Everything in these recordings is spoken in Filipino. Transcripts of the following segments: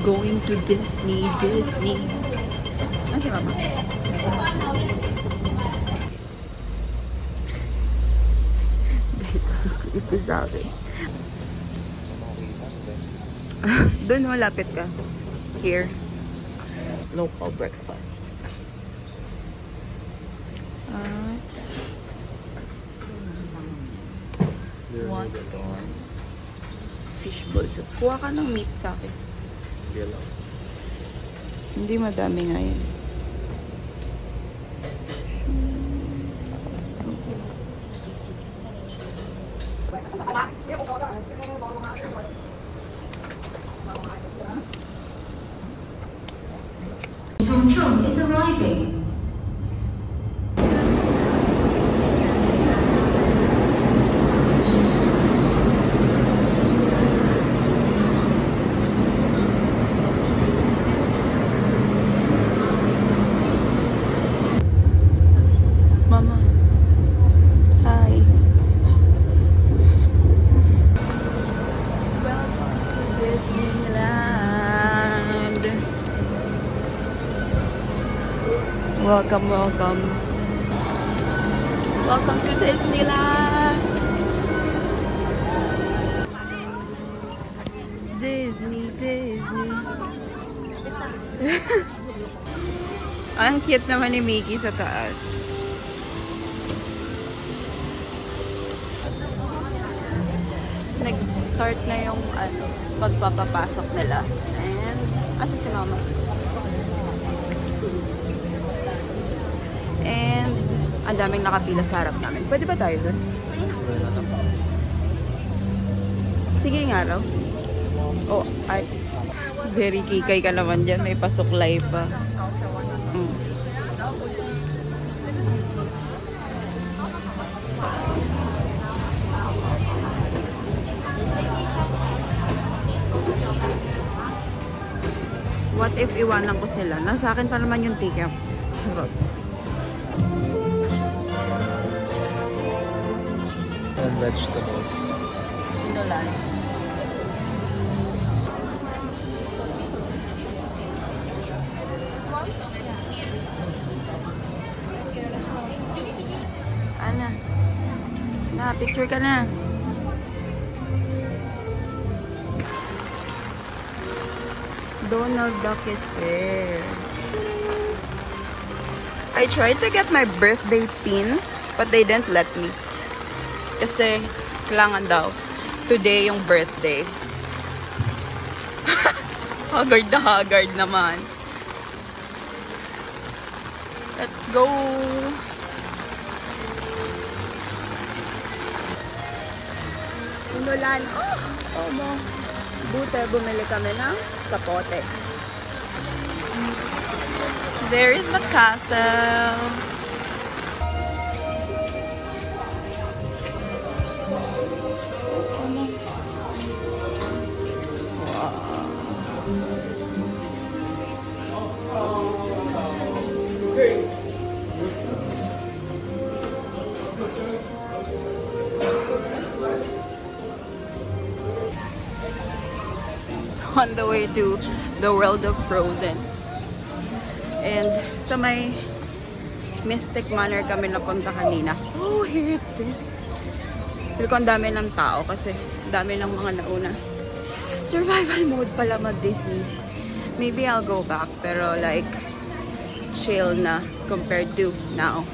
Going to Disney. Ano si Mama? Ito sa akin. Doon, malapit ka. Here. Local breakfast. What? Fishball soup. Kuha ka ng meat sa akin. Hindi madami nga yun. Chongchong is arriving. Mama. Hi. Welcome to Disneyland. Welcome. Welcome to Disneyland. Disney. Ang cute naman ni Mickey sa taas. Nag-start na yung pagpapapasok nila. And, asa si Mama? And, ang daming nakapila sa harap namin. Pwede ba tayo dun? Sige nga raw. Oh, ay. Very kikay ka naman dyan. May pasuklay pa. What if iwanan ko sila? Nasa akin pa naman yung ticket. Charot. And vegetables. Inulan. Ana. Na, picture ka na. Donald Duck is there. I tried to get my birthday pin, but they didn't let me. Kasi, kailangan daw. Today yung birthday. Haggard na haggard naman. Let's go! Inulan. Oh mo. Buti, bumili kami ng kapote. There is the castle. On the way to the world of Frozen. And sa may Mystic Manor kami napunta kanina. Oh, here it is. Feel ko ang dami ng tao kasi dami ng mga nauna. Survival mode pala mag-Disney. Maybe I'll go back pero like chill na compared to now.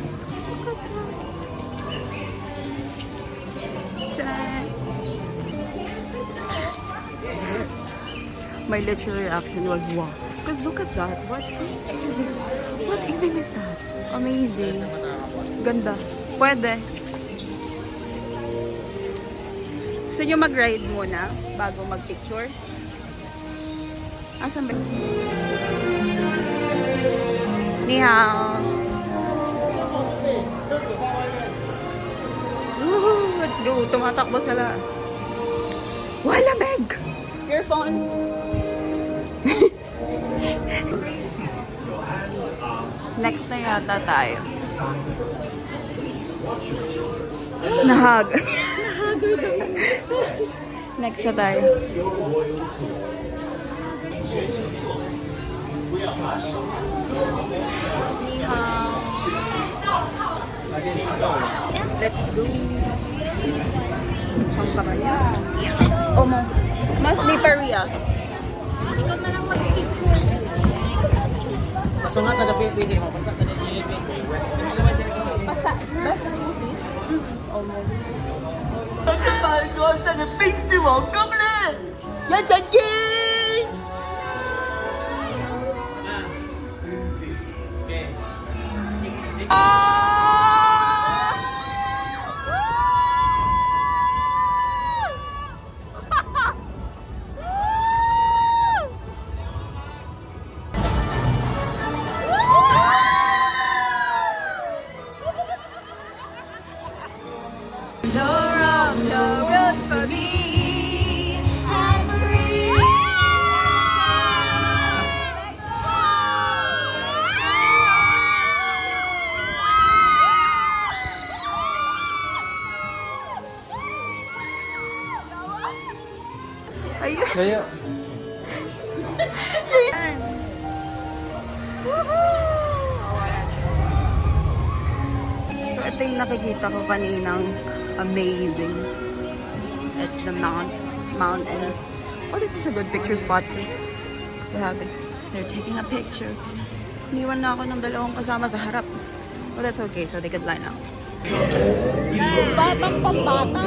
My literal reaction was wow. Because look at that. What even is that? Amazing. Ganda. Pwede. Gusto nyo mag-ride muna bago mag-picture? Asan ba? Ni hao. Let's go. Tumatakbo sila. Wala, Meg! Your phone. Next na yata tayo. Nahag. Next na tayo. Ni hao. Let's go. Chongka ba yan? Yeah. Omo. Mas di Paria. Pasok nga taga pili mo. Pasok taga pili. Basta easy. Omo. 这把桌上的冰是我攻了，要战机！ Ayun. Kaya, So, ito yung nakikita ko kaninang amazing. It's the mountains. Oh, this is a good picture spot too. They're taking a picture. Iniwan na ako ng dalawang kasama sa harap. But that's okay, so they could line up. Batang pambata.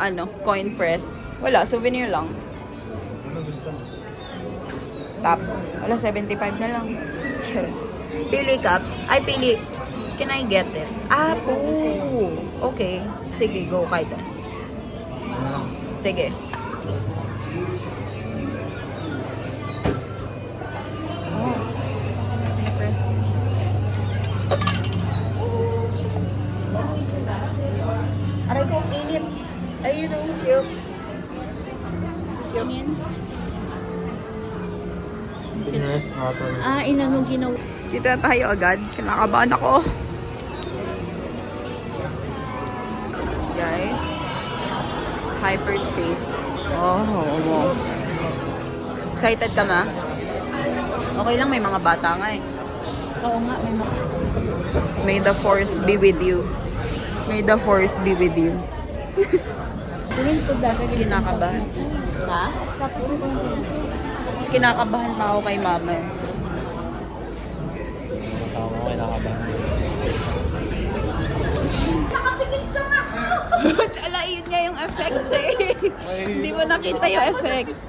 Ang coin press. Wala, souvenir lang. Top. Wala, 75 na lang. Pili cup. Ay, pili. Can I get it? Ah, po. Okay. Sige, go kahit. Sige. Oh. Press. Aray ko, init. Ayun o, cute. Cute. nurse auto. Inanong ginawa. Dito na tayo agad. Kinakabahan ako. Guys. Hyperspace. Oh. Excited ka ma? Okay lang, may mga bata nga eh. Oo nga, may mga... May the force be with you. May the force be with you. Kunin ko dati. Kinakabahan. Ha? Tapos ito yung Mas kinakabahan pa ako kay mama. Kasama ko kayo nakabahan. Ala, yun nga yung effects eh. Hindi mo nakita yung effects.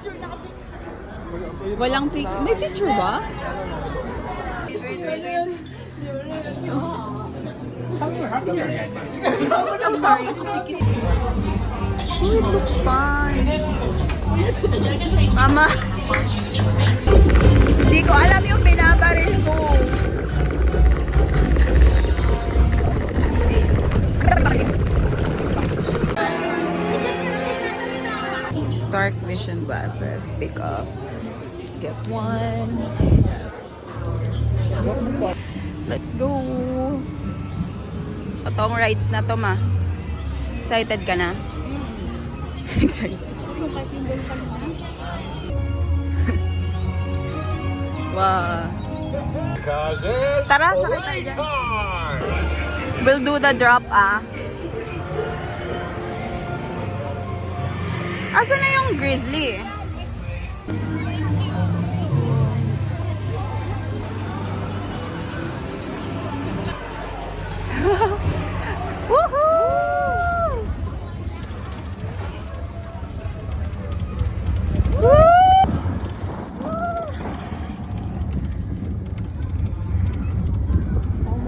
Walang picture. May picture ba? I'm sorry. Oh, it looks fun. Mama. Hindi ko alam yung binabaril ko. Stark vision glasses. Pick up. Let's get one. Let's go. Patong rides na to ma. Excited ka na? Excited. Wow. Tara, sakay tayo dyan. We'll do the drop Asan na yung grizzly? Woohoo!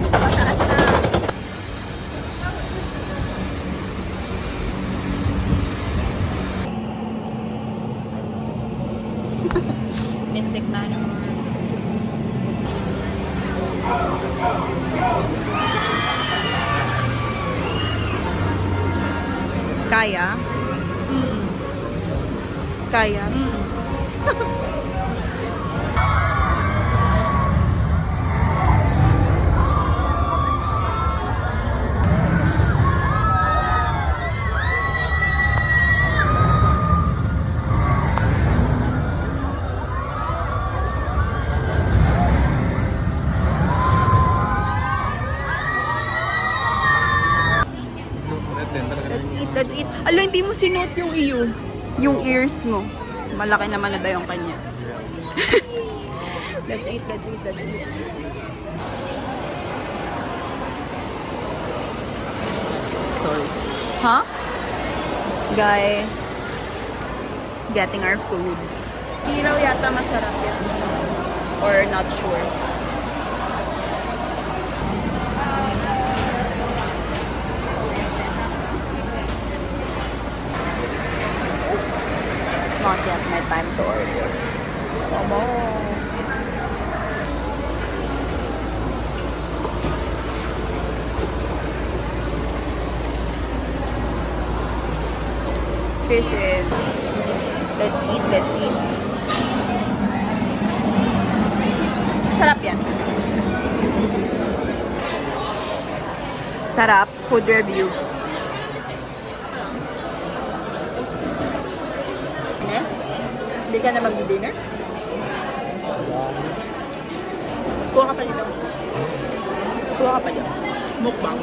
Pataas na. Mystic Manor. Kaya? Kaya? Alo, hindi mo sinuot yung iyo. Yung ears mo. Malaki naman na daw yung kanya. Let's eat. Sorry. Huh? Guys, getting our food. Hindi raw yata masarap yan. Or not sure. Not yet my time to order. Come on. Fishes. Let's eat. Sarap yan. Sarap. Food review. Hindi ka na mag-dinner? Kuha ka pa dito. Mukbang.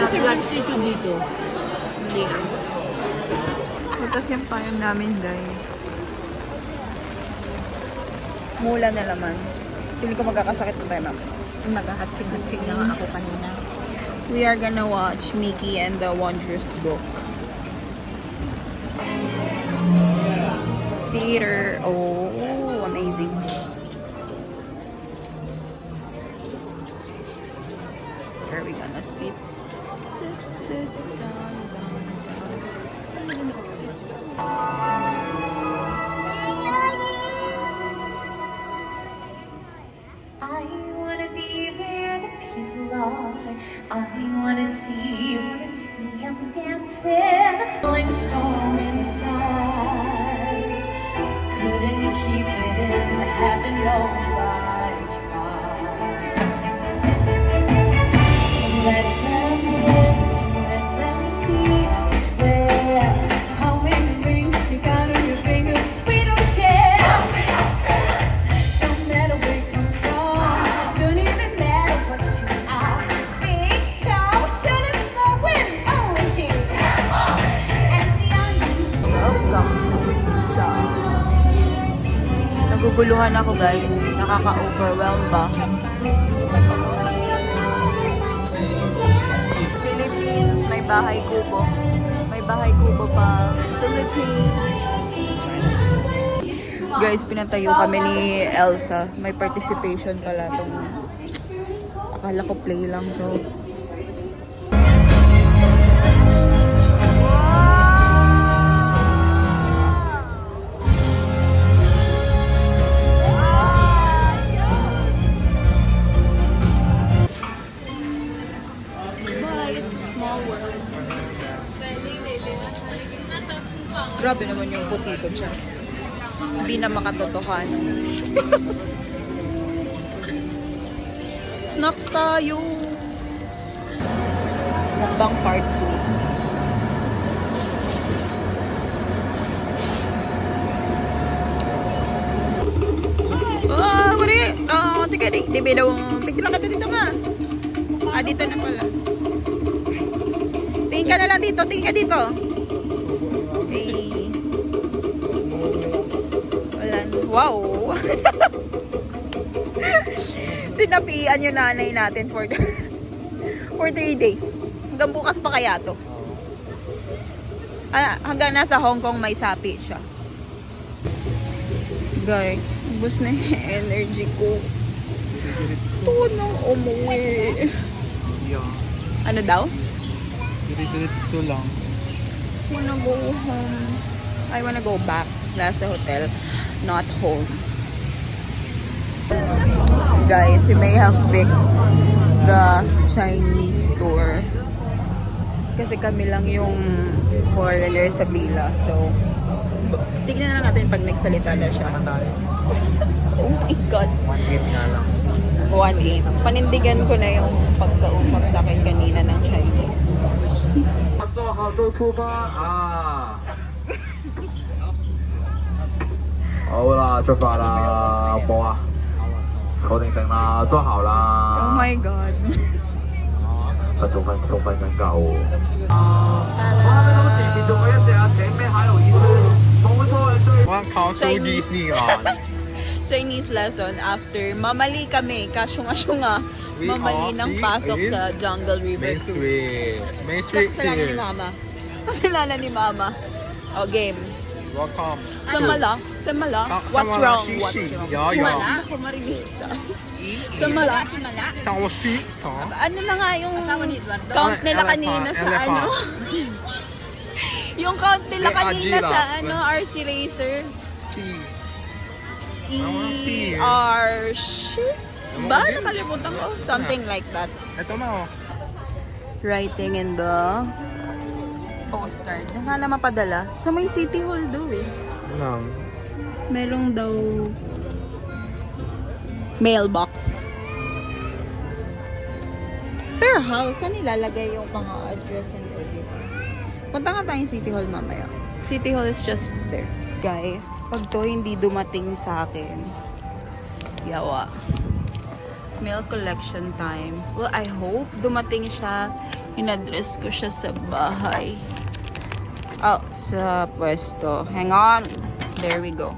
Sarap tissue dito. Hindi na. Tapos yung payang namin, guys. Mula na laman. Hindi ko magkakasakit na tayo, ma'am. Maghahatsing-hatsing na nga ako kanina. We are gonna watch Mickey and the Wondrous Book. Theater. Oh, amazing. Where are we gonna sit? Sit down. I wanna be where the people are. I wanna see them dancing. Feeling storm inside. Couldn't keep it in. Heaven knows I tried. Let them in, let them see where. How many rings you got on your finger? We don't care. Don't matter where you come from. Don't even matter what you are. Big, tall, short and small, we're only here. And beyond you. Welcome to Pizza. Naguguluhan ako, guys. Nakaka-overwhelm ba? Philippines, may bahay kubo. May bahay kubo pa. Philippines. Guys, pinatayo kami ni Elsa. May participation pala tong. Akala ko play lang to. It's a small world. Grabe naman yung puti ko dyan. Hindi na makatotohanan. Snacks tayo. Mukbang part 2. Wari! Sige, di ba daw? Picture lang ka dito nga. Dito na pala. Tingin ka na lang dito. Tingin ka dito. Okay. Wala. Wow. Sinapian yung nanay natin for 3 days. Hanggang bukas pa kaya to. Hanggang nasa Hong Kong may sapi siya. Guys, ubos na yung energy ko. Ito nang umuwi. Yeah. Ano daw? Diretso lang. Wanna go home. I wanna go back. Nasa hotel, not home. Guys, we may have picked the Chinese store. Kasi kami lang yung foreigner sa Bila. So, tignan na lang natin pag nagsalita na siya. Oh my God. 1.8 nga lang. 1.8. Panindigan ko na yung pagkausap sa akin kanina ng Chinese. 做好都出发啊！好啦，出發啦，播啊！头顶灯啦，坐好 Oh 啦。 my God. 充分宣告哦。哇，对不起，你怎么样讲？前面还有一次从错了对。 Welcome to Chinese. Disneyland. Chinese lesson after mamali kami, kasyunga-syunga. We Mamali are ng pasok in sa Jungle River Main Cruise. Street. Main Street Kasalanan ni here. Mama. Kasalanan ni Mama. O, game. Welcome. Samala. Samala. What's Samala, wrong? shishi. What's wrong? Yeah, yeah. Samala. Ako marinig ka. Samala. Sawashito. Ano na nga yung Asawa ni Eduardo. count nila Elephant, kanina sa elephant. ano? Yung count nila May kanina Agila. sa ano, RC Racer. T. wanna see it. ER... Ba? Ano, Nakalimutan ko. Something like that. Ito na oh. Writing in the postcard. Na sana mapadala. Sa may City Hall daw eh. Nang. Merong daw mailbox. Per house, saan nilalagay yung mga address and everything? Punta nga tayong City Hall mamaya. City Hall is just there. Guys, pag to hindi dumating sa akin, yawa. Mail collection time. Well, I hope dumating siya. In-address ko siya sa bahay. Oh, sa pwesto. Hang on. There we go.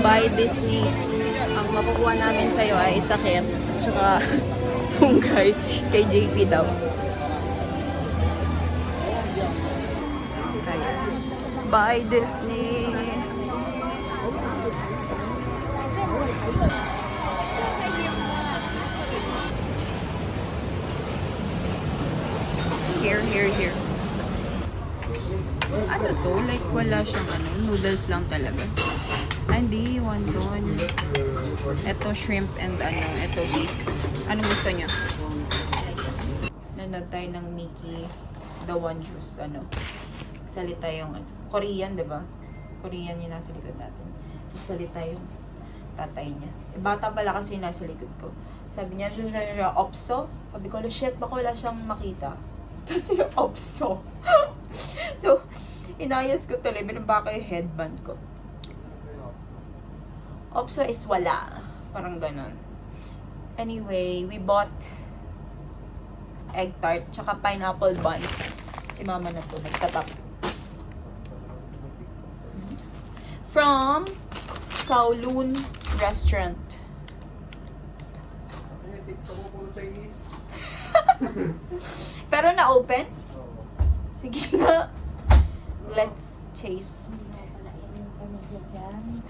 By Disney. Ang makukuha namin sa'yo ay sakit. Tsaka fungi kay JP daw. Okay. By Disney. Here. Ano to? Like wala siyang ano, noodles lang talaga. Hindi, wonton. Ito shrimp and ano, ito beef. Anong gusto niya? Nanood tayo ng Mickey, the one juice, ano. Salita yung, ano, Korean, diba? Korean yung nasa likod natin. Salita yung tatay niya. Eh, bata pala kasi yung nasa likod ko. Sabi niya, opso? Sabi ko, shit, baka wala siyang makita. Kasi opso. So, inayos ko tuloy, binaba ko yung headband ko. Opso is wala. Parang ganun. Anyway, we bought egg tart, tsaka pineapple bun. Si mama na to, nagtatap. From Kowloon Restaurant. Pero na-open? Sige na. Let's taste.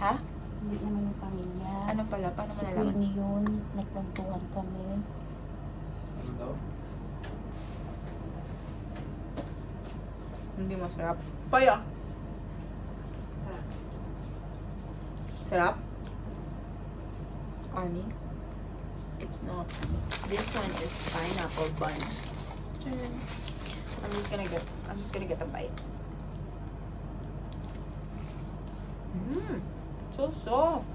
Ha? Hindi naman yung pamilya. Ano pala? Paano Si malalaman? Queenie yun. Nagkwentuhan kami. Hindi masarap. Paya. Sarap? Ani? It's not. This one is pineapple bun. I'm just gonna get a bite. So soft.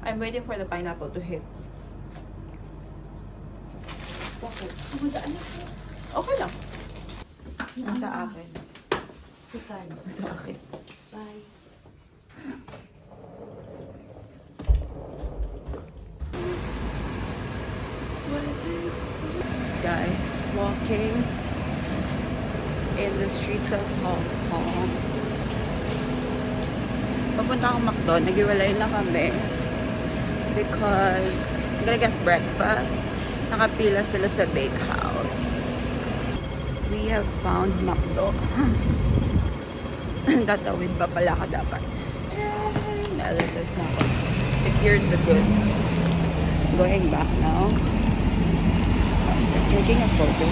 I'm waiting for the pineapple to hit. Bakit? Okay lang. Nasa akin. Ikan. Nasa akin. Bye. Guys, walking in the streets of Hong Kong. Papunta akong McDo. Nag-iwalay na kami. Because I'm gonna get breakfast. Nakapila sila sa bakehouse. We have found McDo. Tatawid pa pala ka dapat. Na-LSS na ako. Secured the goods. Going back now. Taking a photo.